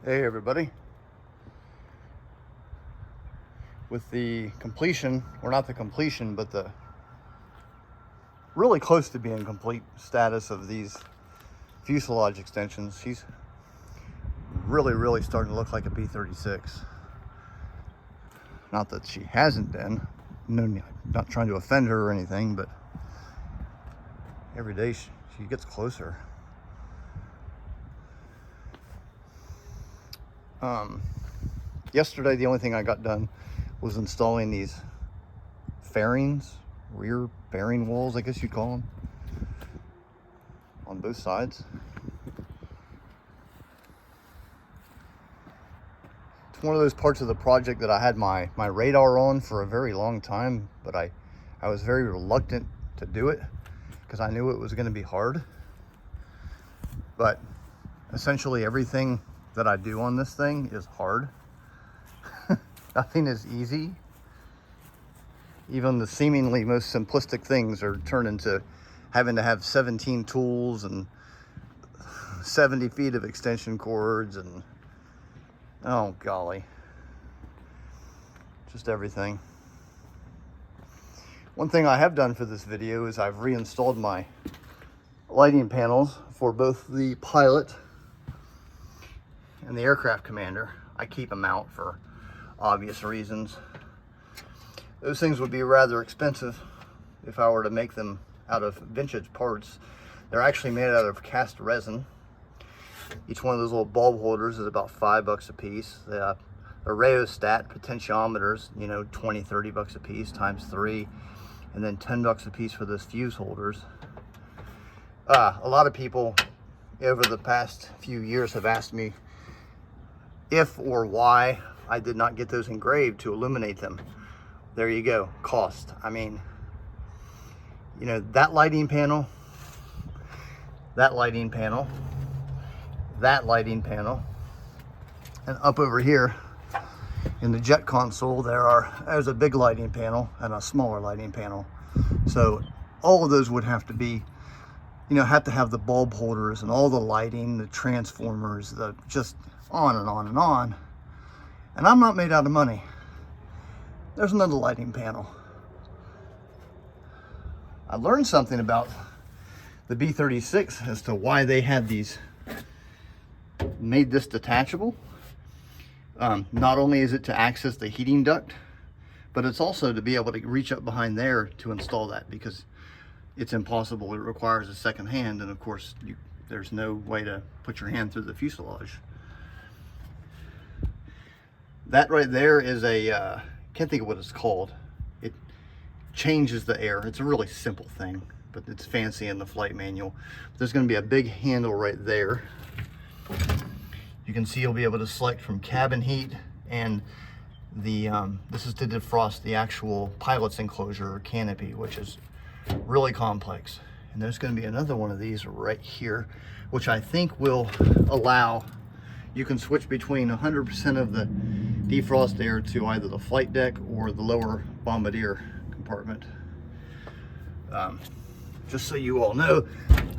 Hey everybody. With the completion, or not the completion, but the really close to being complete status of these fuselage extensions, she's really starting to look like a B-36. Not that she hasn't been. No, not trying to offend her or anything, but every day she gets closer. Yesterday, the only thing I got done was installing these fairings, rear fairing walls, I guess you'd call them, on both sides. It's one of those parts of the project that I had my radar on for a very long time, but I was very reluctant to do it because I knew it was going to be hard. But essentially everything that I do on this thing is hard. Nothing is easy. Even the seemingly most simplistic things are turned into having to have 17 tools and 70 feet of extension cords and, oh golly, just everything. One thing I have done for this video is I've reinstalled my lighting panels for both the pilot and the aircraft commander. I keep them out for obvious reasons. Those things would be rather expensive if I were to make them out of vintage parts. They're actually made out of cast resin. Each one of those little bulb holders is about $5 a piece. The rheostat potentiometers, you know, 20, 30 bucks a piece times 3, and then 10 bucks a piece for those fuse holders. A lot of people over the past few years have asked me if or why I did not get those engraved to illuminate them. There you go, cost. I mean, you know, that lighting panel, that lighting panel, that lighting panel, and up over here in the jet console there's a big lighting panel and a smaller lighting panel. So all of those would have to be, you know, have to have the bulb holders and all the lighting, the transformers, the just on and on and on. And I'm not made out of money. There's another lighting panel. I learned something about the B-36 as to why they had made this detachable. Not only is it to access the heating duct, but it's also to be able to reach up behind there to install that, because it's impossible. It requires a second hand, and of course there's no way to put your hand through the fuselage. That right there is a can't think of what it's called. It changes the air. It's a really simple thing, but it's fancy in the flight manual. There's going to be a big handle right there. You can see you'll be able to select from cabin heat, and this is to defrost the actual pilot's enclosure or canopy, which is really complex. And there's going to be another one of these right here, which I think will allow you can switch between 100% of the defrost air to either the flight deck or the lower bombardier compartment. Just so you all know,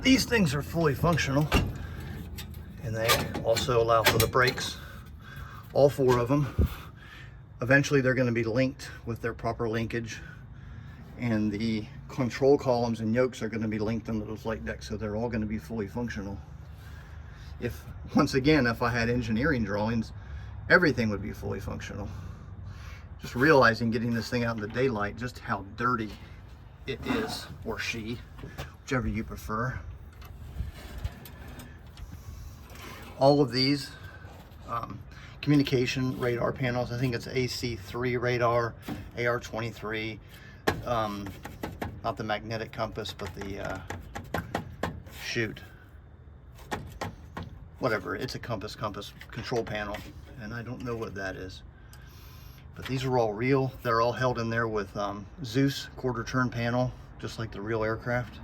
these things are fully functional, and they also allow for the brakes, all 4 of them. Eventually they're going to be linked with their proper linkage, and the control columns and yokes are going to be linked into the flight deck, so they're all going to be fully functional. Once again, if I had engineering drawings, everything would be fully functional. Just realizing, getting this thing out in the daylight, just how dirty it is, or she, whichever you prefer. All of these communication radar panels, I think it's AC3 radar, AR-23, not the magnetic compass, but the whatever, it's a compass control panel, and I don't know what that is. But these are all real. They're all held in there with Zeus quarter turn panel, just like the real aircraft.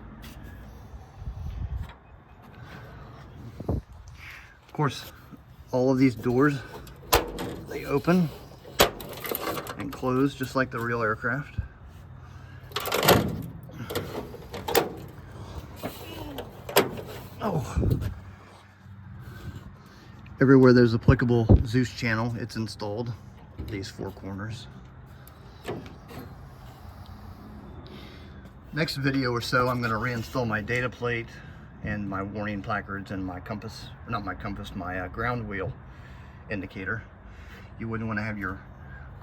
Of course, all of these doors, they open and close just like the real aircraft. Oh. Everywhere there's applicable Zeus channel, it's installed. These 4 corners. Next video or so, I'm going to reinstall my data plate and my warning placards and my compass, not my compass, my ground wheel indicator. You wouldn't want to have your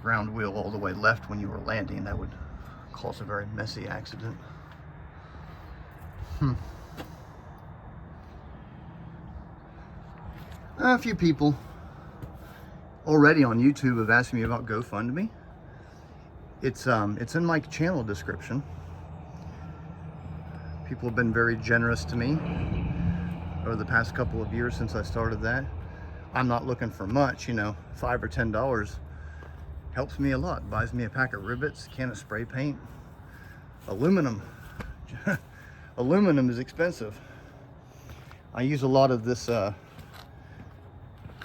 ground wheel all the way left when you were landing. That would cause a very messy accident. A few people already on YouTube have asked me about GoFundMe. It's in my channel description. People have been very generous to me over the past couple of years since I started that. I'm not looking for much, you know, $5 or $10 helps me a lot. Buys me a pack of rivets, a can of spray paint, aluminum. Aluminum is expensive. I use a lot of this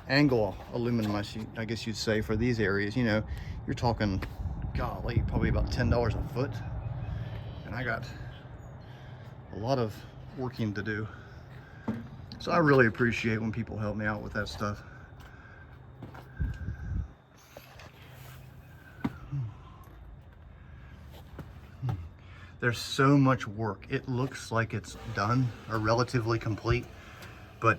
angle aluminum, I guess you'd say, for these areas. You know, you're talking, golly, probably about $10 a foot. And I got a lot of working to do. So I really appreciate when people help me out with that stuff. There's so much work. It looks like it's done or relatively complete, but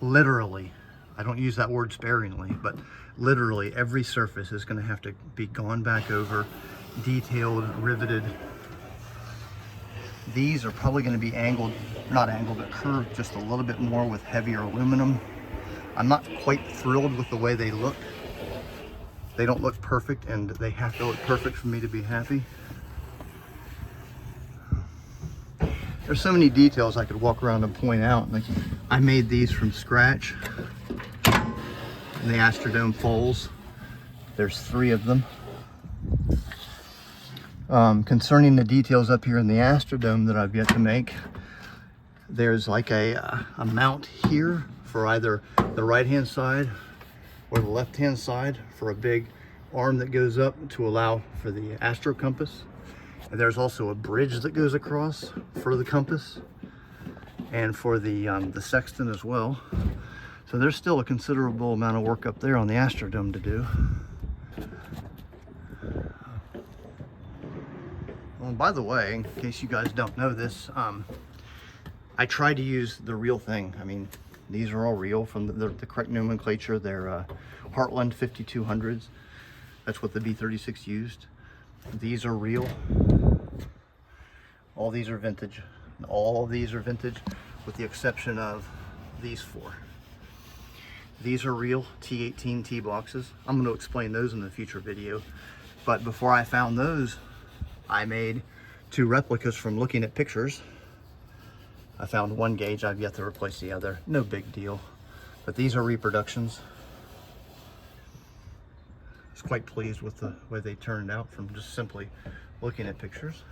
literally, I don't use that word sparingly, but literally every surface is going to have to be gone back over, detailed, riveted. These are probably going to be angled, not angled, but curved just a little bit more with heavier aluminum. I'm not quite thrilled with the way they look. They don't look perfect, and they have to look perfect for me to be happy. There's so many details I could walk around and point out. Like, I made these from scratch. And the Astrodome foals. There's 3 of them. Concerning the details up here in the Astrodome that I've yet to make, there's like a mount here for either the right-hand side or the left-hand side for a big arm that goes up to allow for the astro compass. And there's also a bridge that goes across for the compass and for the sextant as well. So there's still a considerable amount of work up there on the Astrodome to do. Well, by the way, in case you guys don't know this, I try to use the real thing. I mean, these are all real from the correct nomenclature. They're Heartland 5200s. That's what the B-36 used. These are real. All these are vintage. All of these are vintage with the exception of these 4. These are real T18 T boxes. I'm going to explain those in a future video. But before I found those, I made 2 replicas from looking at pictures. I found 1 gauge. I've yet to replace the other. No big deal. But these are reproductions. I was quite pleased with the way they turned out from just simply looking at pictures.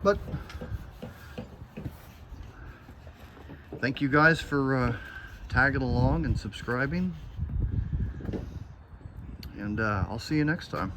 But thank you guys for tagging along and subscribing. And I'll see you next time.